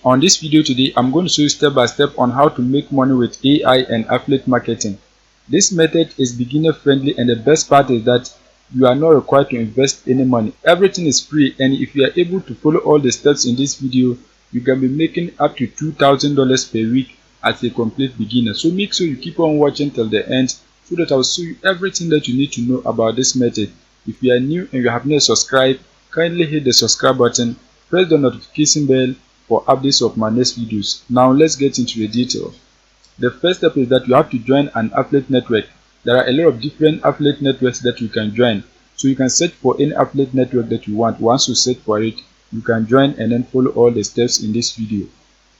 On this video today, I'm going to show you step by step on how to make money with AI and affiliate marketing. This method is beginner friendly, and the best part is that you are not required to invest any money. Everything is free, and if you are able to follow all the steps in this video, you can be making up to $2,000 per week as a complete beginner. So make sure you keep on watching till the end so that I'll show you everything that you need to know about this method. If you are new and you have not subscribed, kindly hit the subscribe button, press the notification bell for updates of my next videos. Now let's get into the details. The first step is that you have to join an affiliate network. There are a lot of different affiliate networks that you can join. So you can search for any affiliate network that you want. Once you search for it, you can join and then follow all the steps in this video.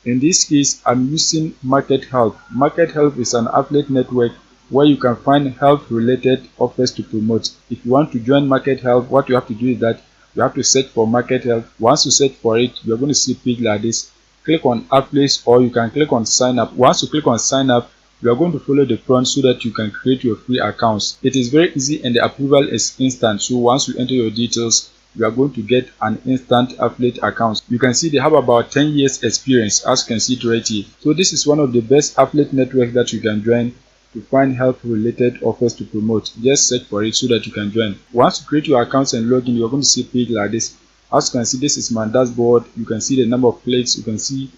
In this case, I'm using Market Help. Market Help is an affiliate network where you can find health related offers to promote. If you want to join Market Help, what you have to do is that you have to search for Market Help. Once you search for it, you're going to see a page like this. Click on affiliates, or you can click on sign up. Once you click on sign up, you are going to follow the prompt so that you can create your free accounts. It is very easy and the approval is instant. So once you enter your details, you are going to get an instant affiliate account. You can see they have about 10 years experience, as you can see it right here. So this is one of the best affiliate networks that you can join to find health related offers to promote. Just search for it so that you can join. Once you create your accounts and log in, you're going to see a page like this. As you can see, this is my dashboard. You can see the number of clicks, you can see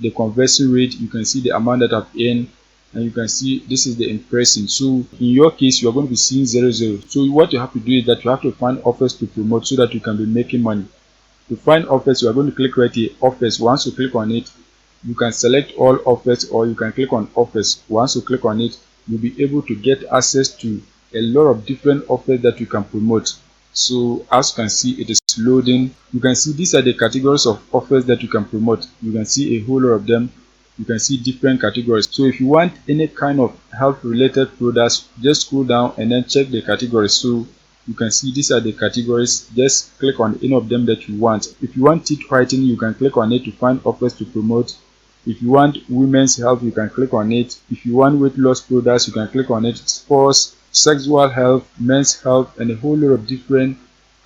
the conversion rate, you can see the amount that I've earned, and you can see this is the impression. So in your case, you're going to be seeing 00. So what you have to do is that you have to find offers to promote so that you can be making money. To find offers, you are going to click right here, offers. Once you click on it, you can select all offers, or you can click on offers. Once you click on it, you'll be able to get access to a lot of different offers that you can promote. So as you can see, it is loading. You can see these are the categories of offers that you can promote. You can see a whole lot of them. You can see different categories. So if you want any kind of health related products, just scroll down and then check the categories. So you can see these are the categories. Just click on any of them that you want. If you want teeth whitening, you can click on it to find offers to promote. If you want women's health, you can click on it. If you want weight loss products, you can click on it. Sports, sexual health, men's health, and a whole lot of different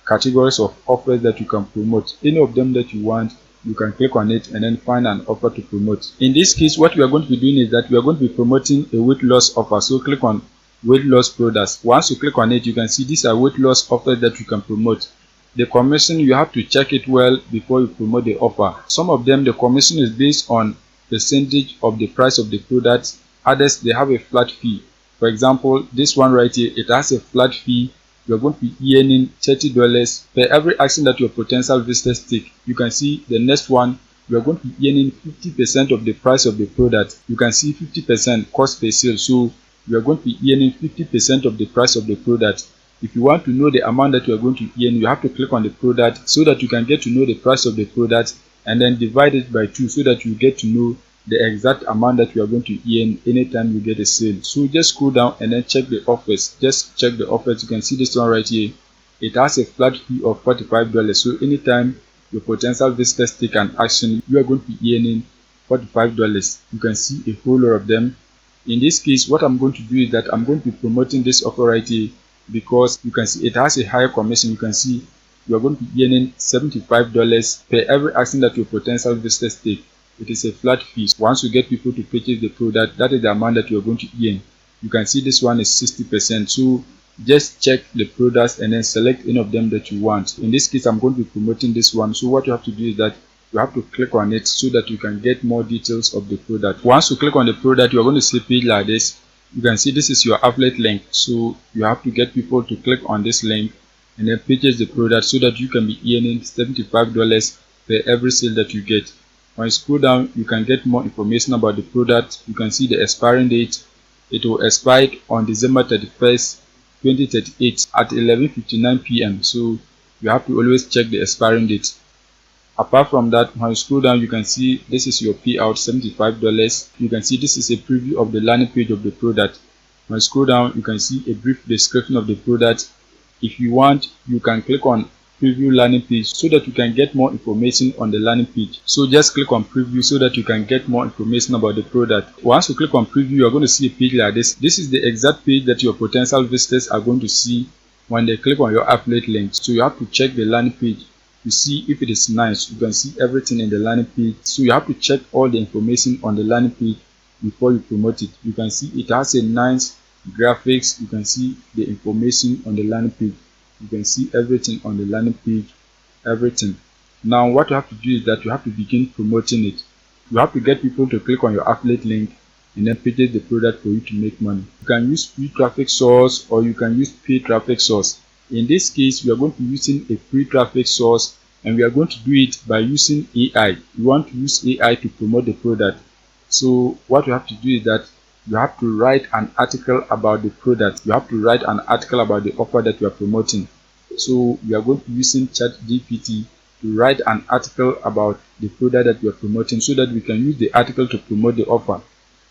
categories of offers that you can promote. Any of them that you want, you can click on it and then find an offer to promote. In this case, what we are going to be doing is that we are going to be promoting a weight loss offer. So click on weight loss products. Once you click on it, you can see these are weight loss offers that you can promote. The commission, you have to check it well before you promote the offer. Some of them, the commission is based on percentage of the price of the product. Others, they have a flat fee. For example, this one right here, it has a flat fee. You're going to be earning $30 per every action that your potential visitors take. You can see the next one, you're going to be earning 50% of the price of the product. You can see 50% cost per sale. So you're going to be earning 50% of the price of the product. If you want to know the amount that you are going to earn, you have to click on the product so that you can get to know the price of the product, and then divide it by 2 so that you get to know the exact amount that you are going to earn anytime you get a sale. So just scroll down and then check the offers. Just check the offers. You can see this one right here. It has a flat fee of $45. So anytime your potential visitors take an action, you are going to be earning $45. You can see a whole lot of them. In this case, what I'm going to do is that I'm going to be promoting this offer right here, because you can see it has a higher commission. You can see you are going to be earning $75 per every action that your potential visitors take. It is a flat fee. Once you get people to purchase the product, that is the amount that you are going to earn. You can see this one is 60%. So just check the products and then select any of them that you want. In this case, I'm going to be promoting this one. So what you have to do is that you have to click on it so that you can get more details of the product. Once you click on the product, you are going to see a page like this. You can see this is your affiliate link. So you have to get people to click on this link and then purchase the product so that you can be earning $75 per every sale that you get. When you scroll down, you can get more information about the product. You can see the expiring date. It will expire on December 31st, 2038 at 11:59 p.m. So you have to always check the expiring date. Apart from that, when you scroll down, you can see this is your payout, $75. You can see this is a preview of the landing page of the product. When you scroll down, you can see a brief description of the product. If you want, you can click on preview landing page so that you can get more information on the landing page. So just click on preview so that you can get more information about the product. Once you click on preview, you are going to see a page like this. This is the exact page that your potential visitors are going to see when they click on your affiliate link. So you have to check the landing page to see if it is nice. You can see everything in the landing page, so you have to check all the information on the landing page before you promote it. You can see it has a nice graphics. You can see the information on the landing page. You can see everything on the landing page, everything. Now what you have to do is that you have to begin promoting it. You have to get people to click on your affiliate link and then purchase the product for you to make money. You can use free traffic source or you can use paid traffic source. In this case, we are going to be using a free traffic source, and we are going to do it by using AI. You want to use AI to promote the product. So what you have to do is that you have to write an article about the product. You have to write an article about the offer that you are promoting. So we are going to be using ChatGPT to write an article about the product that you are promoting, so that we can use the article to promote the offer.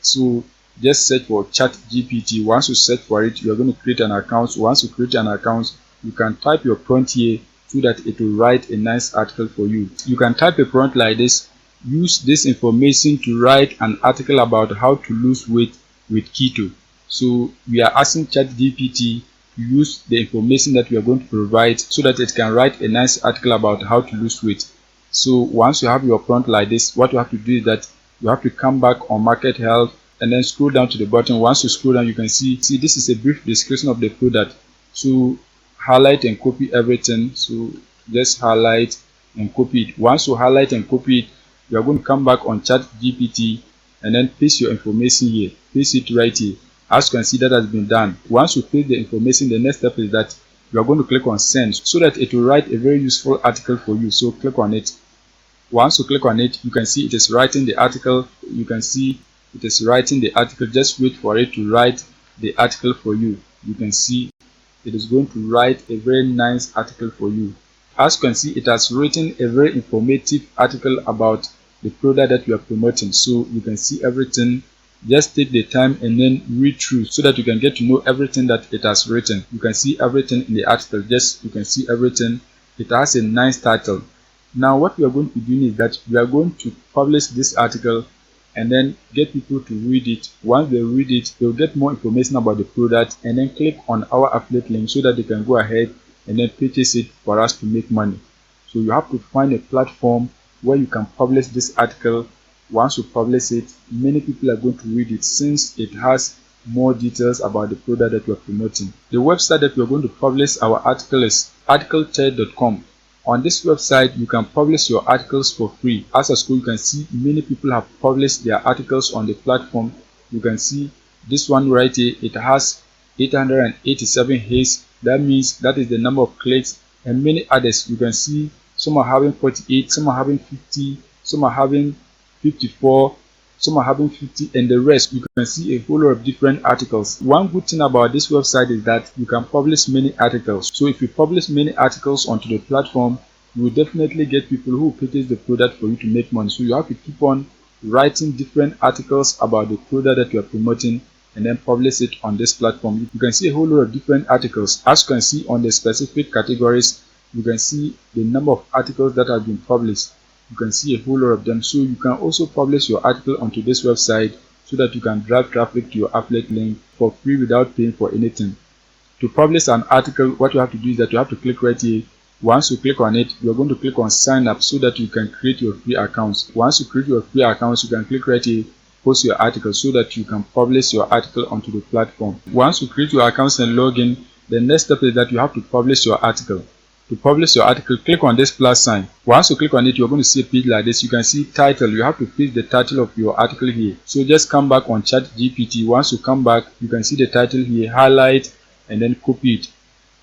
So just search for ChatGPT. Once you search for it, you are going to create an account. Once you create an account, you can type your prompt here so that it will write a nice article for you. You can type a prompt like this. Use this information to write an article about how to lose weight with keto. So we are asking ChatGPT to use the information that we are going to provide so that it can write a nice article about how to lose weight. So once you have your prompt like this, what you have to do is that you have to come back on market health and then scroll down to the bottom. Once you scroll down, you can see this is a brief description of the product. So highlight and copy everything. So just highlight and copy it. Once you highlight and copy it, you are going to come back on ChatGPT and then paste your information here. Paste it right here. As you can see, that has been done. Once you paste the information, the next step is that you are going to click on send so that it will write a very useful article for you. So click on it. Once you click on it, you can see it is writing the article. You can see it is writing the article. Just wait for it to write the article for you. You can see it is going to write a very nice article for you. As you can see, it has written a very informative article about the product that you are promoting. So you can see everything. Just take the time and then read through so that you can get to know everything that it has written. You can see everything in the article. Just you can see everything. It has a nice title. Now what we are going to be doing is that we are going to publish this article and then get people to read it. Once they read it, they'll get more information about the product and then click on our affiliate link so that they can go ahead and then purchase it for us to make money. So you have to find a platform where you can publish this article. Once you publish it, many people are going to read it since it has more details about the product that you are promoting. The website that we are going to publish our article is articlechair.com. On this website, you can publish your articles for free. As a school, you can see many people have published their articles on the platform. You can see this one right here, it has 887 hits. That means that is the number of clicks, and many others. You can see some are having 48, some are having 50, some are having 54, some are having 50, and the rest. You can see a whole lot of different articles. One good thing about this website is that you can publish many articles. So if you publish many articles onto the platform, you will definitely get people who purchase the product for you to make money. So you have to keep on writing different articles about the product that you are promoting and then publish it on this platform. You can see a whole lot of different articles. As you can see on the specific categories, you can see the number of articles that have been published. You can see a whole lot of them. So you can also publish your article onto this website so that you can drive traffic to your affiliate link for free without paying for anything. To publish an article, what you have to do is that you have to click right here. Once you click on it, you are going to click on sign up so that you can create your free accounts. Once you create your free accounts, you can click right here, post your article so that you can publish your article onto the platform. Once you create your accounts and log in, the next step is that you have to publish your article. To publish your article, click on this plus sign. Once you click on it, you're going to see a page like this. You can see title. You have to paste the title of your article here. So just come back on ChatGPT. Once you come back, you can see the title here, highlight and then copy it.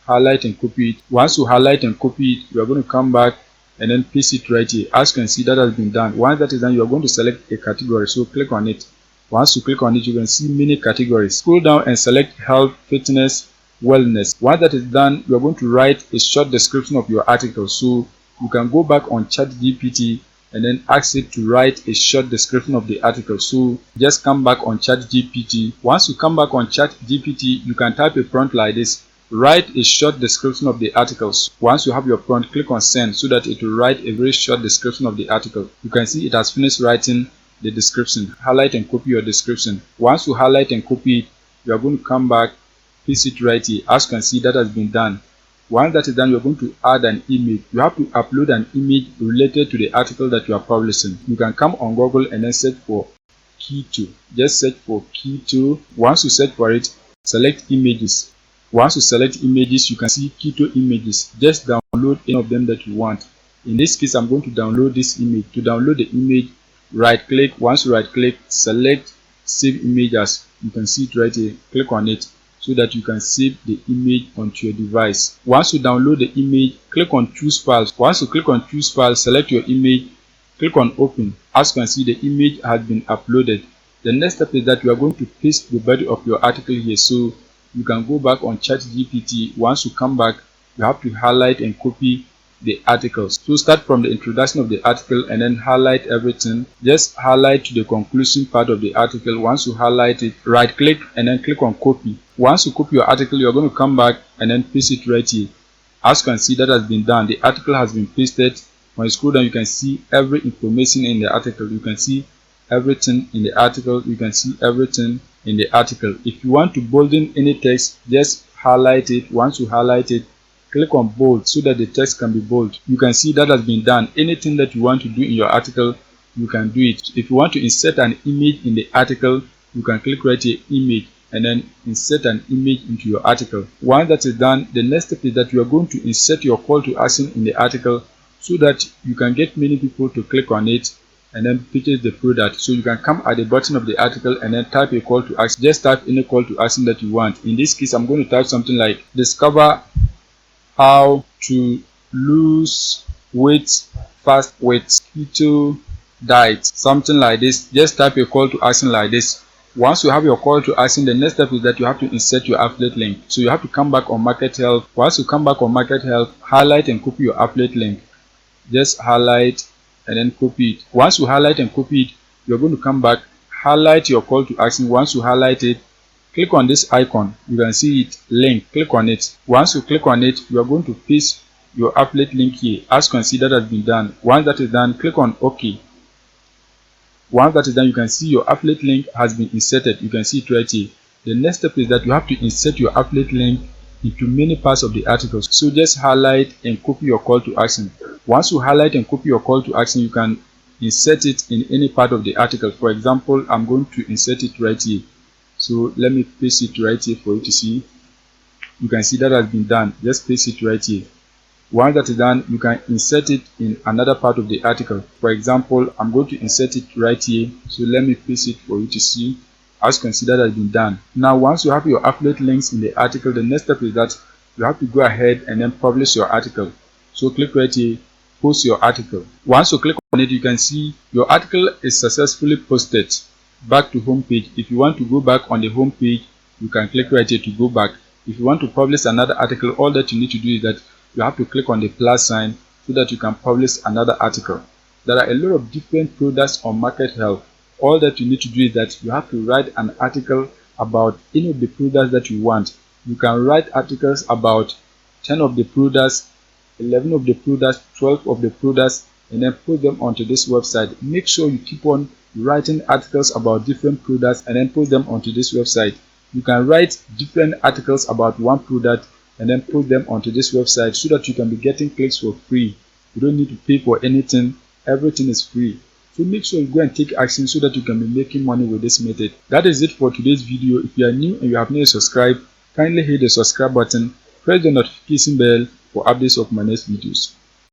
Highlight and copy it. Once you highlight and copy it, you are going to come back and then paste it right here. As you can see, that has been done. Once that is done, you are going to select a category. So click on it. Once you click on it, you can see many categories. Scroll down and select health, fitness, wellness. Once that is done, you are going to write a short description of your article. So you can go back on ChatGPT and then ask it to write a short description of the article. So just come back on ChatGPT. Once you come back on ChatGPT, you can type a prompt like this. Write a short description of the articles. Once you have your prompt, click on send so that it will write a very short description of the article. You can see it has finished writing the description. Highlight and copy your description. Once you highlight and copy it, you are going to come back, paste it right here. As you can see, that has been done. Once that is done, you're going to add an image. You have to upload an image related to the article that you are publishing. You can come on Google and then search for keto. Just search for keto. Once you search for it, select images. Once you select images, you can see keto images. Just download any of them that you want. In this case, I'm going to download this image. To download the image, right click. Once you right click, select save image as. You can see it right here. Click on it so that you can save the image onto your device. Once you download the image, click on choose files. Once you click on choose files, select your image, click on open. As you can see, the image has been uploaded. The next step is that you are going to paste the body of your article here. So you can go back on ChatGPT. Once you come back, you have to highlight and copy the articles. So start from the introduction of the article and then highlight everything. Just highlight to the conclusion part of the article. Once you highlight it, right click and then click on copy. Once you copy your article, you're going to come back and then paste it right here. As you can see, that has been done. The article has been pasted. When you scroll down, you can see every information in the article. You can see everything in the article. You can see everything in the article. If you want to bolden any text, just highlight it. Once you highlight it, click on bold so that the text can be bold. You can see that has been done. Anything that you want to do in your article, you can do it. If you want to insert an image in the article, you can click right here, image, and then insert an image into your article. Once that is done, the next step is that you are going to insert your call to action in the article so that you can get many people to click on it and then purchase the product. So you can come at the bottom of the article and then type a call to action. Just type any call to action that you want. In this case, I'm going to type something like discover how to lose weight fast with keto diet, something like this. Just type a call to action like this. Once you have your call to action, the next step is that you have to insert your affiliate link. So you have to come back on market health. Once you come back on market health, highlight and copy your affiliate link. Just highlight and then copy it. Once you highlight and copy it, you're going to come back, highlight your call to action. Once you highlight it, click on this icon. You can see it, link. Click on it. Once you click on it, you are going to paste your affiliate link here. As you can see, that has been done. Once that is done, click on OK. Once that is done, you can see your affiliate link has been inserted. You can see it right here. The next step is that you have to insert your affiliate link into many parts of the article. So just highlight and copy your call to action. Once you highlight and copy your call to action, you can insert it in any part of the article. For example, I'm going to insert it right here. So let me paste it right here for you to see. You can see that has been done. Just paste it right here. Once that is done, you can insert it in another part of the article. For example, I'm going to insert it right here. So let me paste it for you to see. As you can see, that has been done. Now, once you have your affiliate links in the article, the next step is that you have to go ahead and then publish your article. So click right here, post your article. Once you click on it, you can see your article is successfully posted. Back to home page. If you want to go back on the home page, you can click right here to go back. If you want to publish another article, all that you need to do is that you have to click on the plus sign so that you can publish another article. There are a lot of different products on market health. All that you need to do is that you have to write an article about any of the products that you want. You can write articles about 10 of the products, 11 of the products, 12 of the products, and then put them onto this website. Make sure you keep on writing articles about different products and then post them onto this website. You can write different articles about one product and then put them onto this website so that you can be getting clicks for free. You don't need to pay for anything. Everything is free. So make sure you go and take action so that you can be making money with this method. That is it for today's video. If you are new and you have not subscribed, kindly hit the subscribe button, press the notification bell for updates of my next videos.